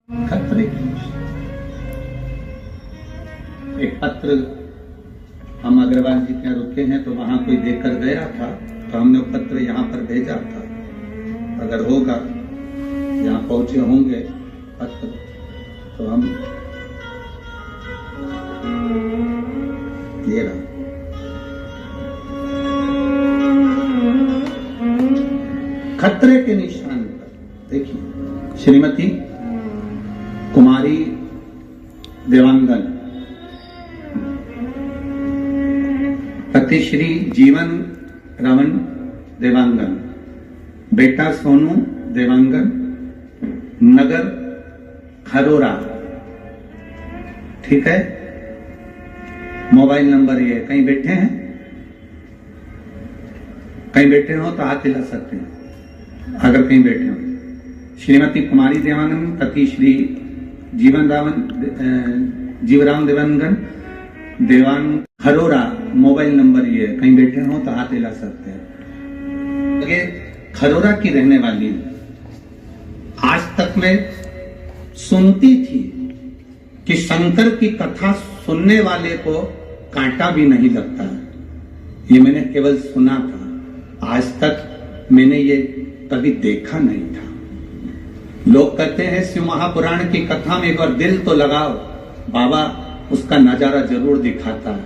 खतरे की एक पत्र हम अग्रवाल जी के यहाँ रुके हैं तो वहां कोई देकर गया था, तो हमने वो पत्र यहाँ पर भेजा था। अगर होगा, यहाँ पहुंचे होंगे पत्र, तो हम ये रहा। खतरे के निशान पर देखिए, श्रीमती कुमारी देवांगन, पति श्री जीवन रमन देवांगन, बेटा सोनू देवांगन, नगर खरोरा, ठीक है। मोबाइल नंबर ये, कहीं बैठे हैं, कहीं बैठे हो तो हाथ हिला सकते हैं अगर कहीं बैठे हो। श्रीमती कुमारी देवांगन, पति श्री जीवराम देवांगन, देवांग खरोरा, मोबाइल नंबर ये, कहीं बैठे हो तो हाथ हिला सकते हैं। ये खरोरा की रहने वाली, आज तक मैं सुनती थी कि शंकर की कथा सुनने वाले को कांटा भी नहीं लगता है। ये मैंने केवल सुना था, आज तक मैंने ये कभी देखा नहीं था। लोग कहते हैं शिव महापुराण की कथा में एक बार दिल तो लगाओ, बाबा उसका नजारा जरूर दिखाता है।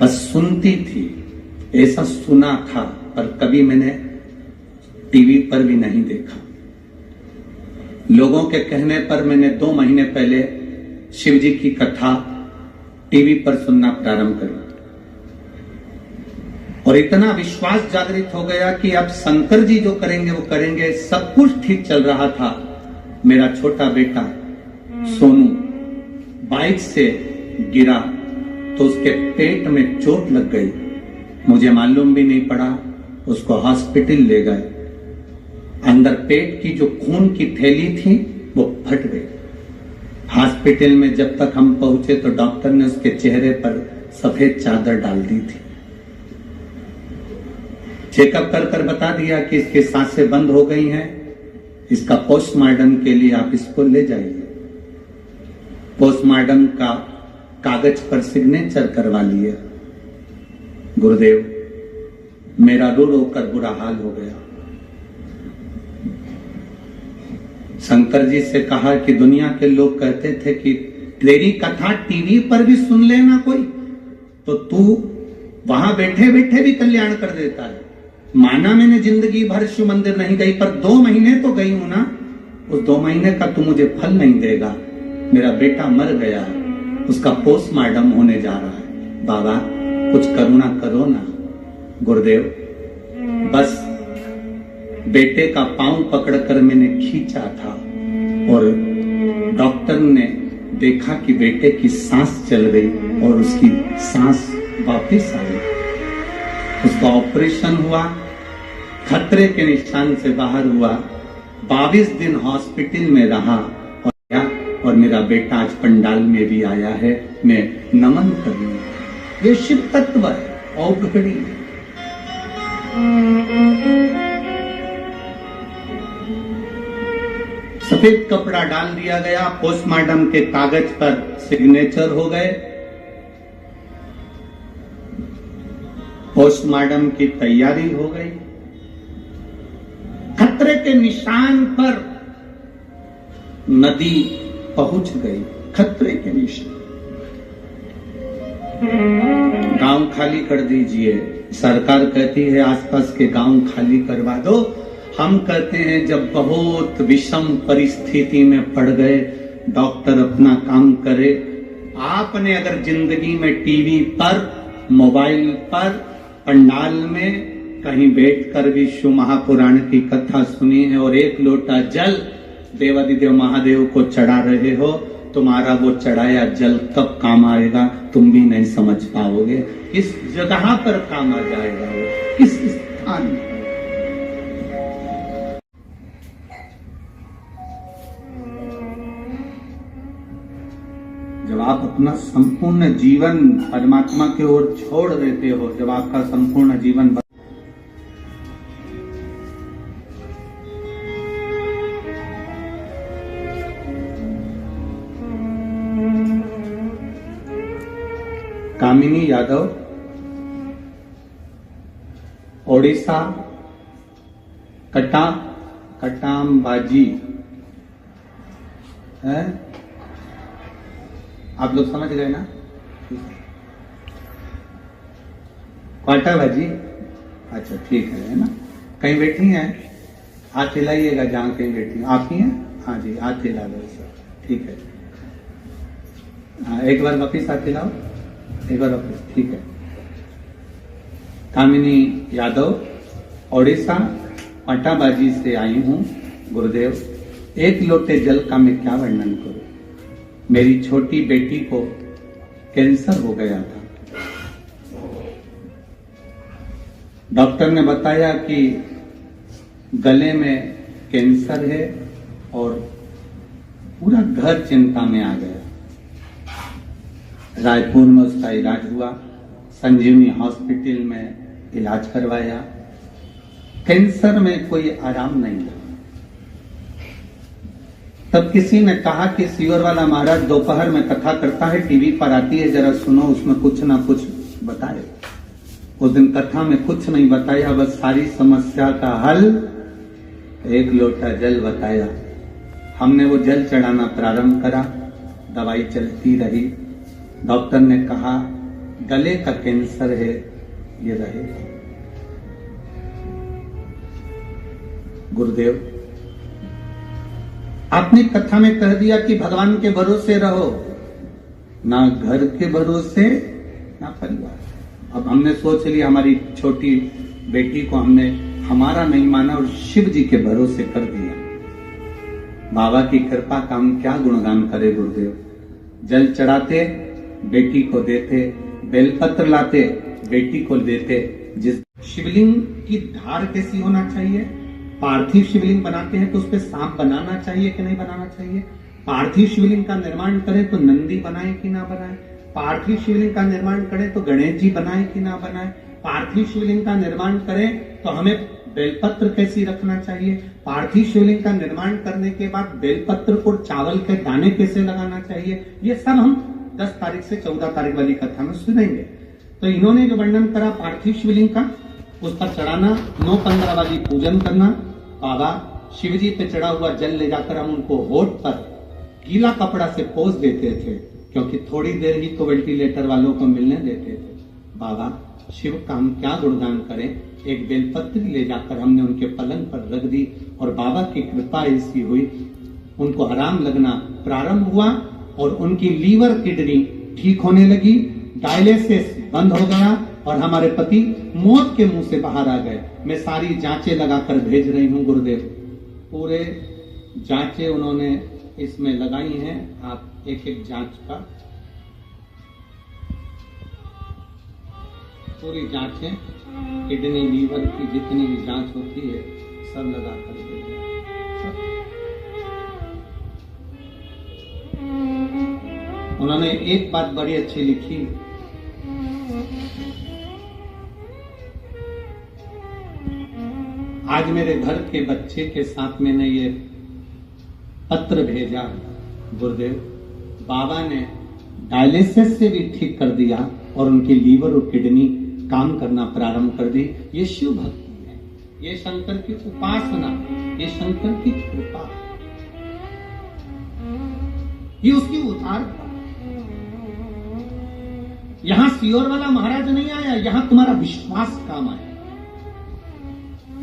बस सुनती थी, ऐसा सुना था, पर कभी मैंने टीवी पर भी नहीं देखा। लोगों के कहने पर मैंने 2 महीने पहले शिव जी की कथा टीवी पर सुनना प्रारंभ करी और इतना विश्वास जागृत हो गया कि अब शंकर जी जो करेंगे वो करेंगे। सब कुछ ठीक चल रहा था। मेरा छोटा बेटा सोनू बाइक से गिरा तो उसके पेट में चोट लग गई, मुझे मालूम भी नहीं पड़ा। उसको हॉस्पिटल ले गए, अंदर पेट की जो खून की थैली थी वो फट गई। हॉस्पिटल में जब तक हम पहुंचे तो डॉक्टर ने उसके चेहरे पर सफेद चादर डाल दी थी। चेकअप कर बता दिया कि इसकी सांसें बंद हो गई हैं, इसका पोस्टमार्टम के लिए आप इसको ले जाइए। पोस्टमार्टम का कागज पर सिग्नेचर करवा लिया। गुरुदेव, मेरा रो रो कर बुरा हाल हो गया। शंकर जी से कहा कि दुनिया के लोग कहते थे कि तेरी कथा टीवी पर भी सुन लेना कोई, तो तू वहां बैठे बैठे भी कल्याण कर देता है। माना मैंने जिंदगी भर शिव मंदिर नहीं गई, पर 2 महीने तो गई हूं ना। उस 2 महीने का तू मुझे फल नहीं देगा। मेरा बेटा मर गया है, उसका पोस्टमार्टम होने जा रहा है। बाबा कुछ करुणा करो ना। गुरुदेव, बस बेटे का पांव पकड़कर मैंने खींचा था और डॉक्टर ने देखा कि बेटे की सांस चल गई और उसकी सांस वापस आई। उसका ऑपरेशन हुआ, खतरे के निशान से बाहर हुआ, 22 दिन हॉस्पिटल में रहा और मेरा बेटा आज पंडाल में भी आया है। मैं नमन करूंगा। ये शिव तत्व है, औघड़ी। सफेद कपड़ा डाल दिया गया, पोस्टमार्टम के कागज पर सिग्नेचर हो गए, पोस्टमार्टम की तैयारी हो गई। खतरे के निशान पर नदी पहुंच गई। खतरे के निशान, गांव खाली कर दीजिए। सरकार कहती है आसपास के गांव खाली करवा दो। हम कहते हैं जब बहुत विषम परिस्थिति में पड़ गए, डॉक्टर अपना काम करे। आपने अगर जिंदगी में टीवी पर, मोबाइल पर, पंडाल में कहीं बैठकर भी शिव महापुराण की कथा सुनी है और 1 लोटा जल देवादिदेव महादेव को चढ़ा रहे हो, तुम्हारा वो चढ़ाया जल कब काम आएगा तुम भी नहीं समझ पाओगे। किस जगह पर काम आ जाएगा वो, किस स्थान में। जब आप अपना संपूर्ण जीवन परमात्मा की ओर छोड़ देते हो, जब आपका संपूर्ण जीवन कामिनी यादव, ओडिशा, कटामबाजी है। आप लोग समझ गए ना? क्वाटाबाजी, अच्छा ठीक है ना? कहीं बैठी हैं? हाथ हिलाइएगा जहां कहीं बैठी। आप ही हैं? हाँ जी, हाथ हिला दो सर, ठीक है। एक बार वापिस हाथ हिलाओ, एक बार वापिस, ठीक है। कामिनी यादव, ओडिशा, क्वाटाबाजी से आई हूं गुरुदेव। एक लोटे जल का मैं क्या वर्णन करूं। मेरी छोटी बेटी को कैंसर हो गया था। डॉक्टर ने बताया कि गले में कैंसर है और पूरा घर चिंता में आ गया। रायपुर में उसका इलाज हुआ, संजीवनी हॉस्पिटल में इलाज करवाया। कैंसर में कोई आराम नहीं था। तब किसी ने कहा कि सीवर वाला महाराज दोपहर में कथा करता है, टीवी पर आती है, जरा सुनो, उसमें कुछ ना कुछ बताए। उस दिन कथा में कुछ नहीं बताया, बस सारी समस्या का हल एक लोटा जल बताया। हमने वो जल चढ़ाना प्रारंभ करा, दवाई चलती रही। डॉक्टर ने कहा गले का कैंसर है, ये रहेगा। गुरुदेव, आपने कथा में कह दिया कि भगवान के भरोसे रहो, ना घर के भरोसे ना परिवार। अब हमने सोच लिया, हमारी छोटी बेटी को हमने हमारा नहीं माना और शिव जी के भरोसे कर दिया। बाबा की कृपा का हम क्या गुणगान करें गुरुदेव। जल चढ़ाते, बेटी को देते, बेलपत्र लाते, बेटी को देते। जिस शिवलिंग की धार कैसी होना चाहिए? पार्थिव शिवलिंग बनाते हैं तो उस पर सांप बनाना चाहिए कि नहीं बनाना चाहिए? पार्थिव शिवलिंग का निर्माण करें तो नंदी बनाए कि ना बनाए? पार्थिव शिवलिंग का निर्माण करें तो गणेश जी बनाए कि ना बनाए? पार्थिव शिवलिंग का निर्माण करें तो हमें बेलपत्र कैसी रखना चाहिए? पार्थिव शिवलिंग का निर्माण करने के बाद बेलपत्र को चावल के दाने कैसे लगाना चाहिए? ये सब हम 10 तारीख से 14 तारीख वाली कथा में सुनेंगे। तो इन्होंने जो वर्णन करा पार्थिव शिवलिंग का, उस पर चढ़ाना, 9-15 वाली पूजन करना। बाबा शिव जी पे चढ़ा हुआ जल ले जाकर हम उनको होठ पर गीला कपड़ा से पोंछ देते थे, क्योंकि थोड़ी देर ही तो वेंटिलेटर वालों को मिलने देते थे। बाबा शिव का हम क्या गुणगान करें। एक बेलपत्र ले जाकर हमने उनके पलंग पर रख दी और बाबा की कृपा ऐसी हुई, उनको आराम लगना प्रारंभ हुआ और उनकी लीवर किडनी ठीक होने लगी, डायलिसिस बंद हो गया और हमारे पति मौत के मुंह से बाहर आ गए। मैं सारी जांचें लगाकर भेज रही हूं गुरुदेव। पूरे जांचें उन्होंने इसमें लगाई हैं। आप एक एक जांच का पूरी जांचें, किडनी लीवर की जितनी भी जांच होती है सब लगाकर भेज। उन्होंने एक बात बड़ी अच्छी लिखी, आज मेरे घर के बच्चे के साथ मैंने ये पत्र भेजा गुरुदेव, बाबा ने डायलिसिस से भी ठीक कर दिया और उनकी लीवर और किडनी काम करना प्रारंभ कर दी। ये शिव भक्ति है, ये शंकर की उपासना, ये शंकर की कृपा, ये उसकी उतार था। यहां सियोर वाला महाराज नहीं आया, यहां तुम्हारा विश्वास काम आया,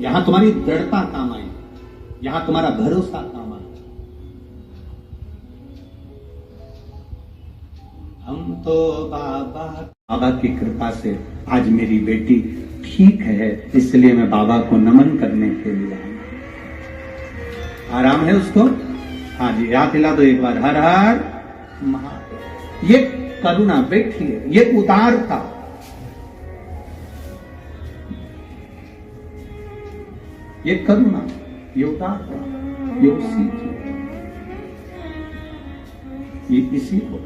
यहां तुम्हारी दृढ़ता काम आई, यहां तुम्हारा भरोसा काम आया। हम तो बाबा की कृपा से आज मेरी बेटी ठीक है, इसलिए मैं बाबा को नमन करने के लिए आया। आराम है उसको? हाँ जी, हाथ हिला दो एक बार, हर हर महादेव। ये करुणा बैठिए, ये उदारता, ये करुणा, ये उदारता, ये उसी की, ये इसी को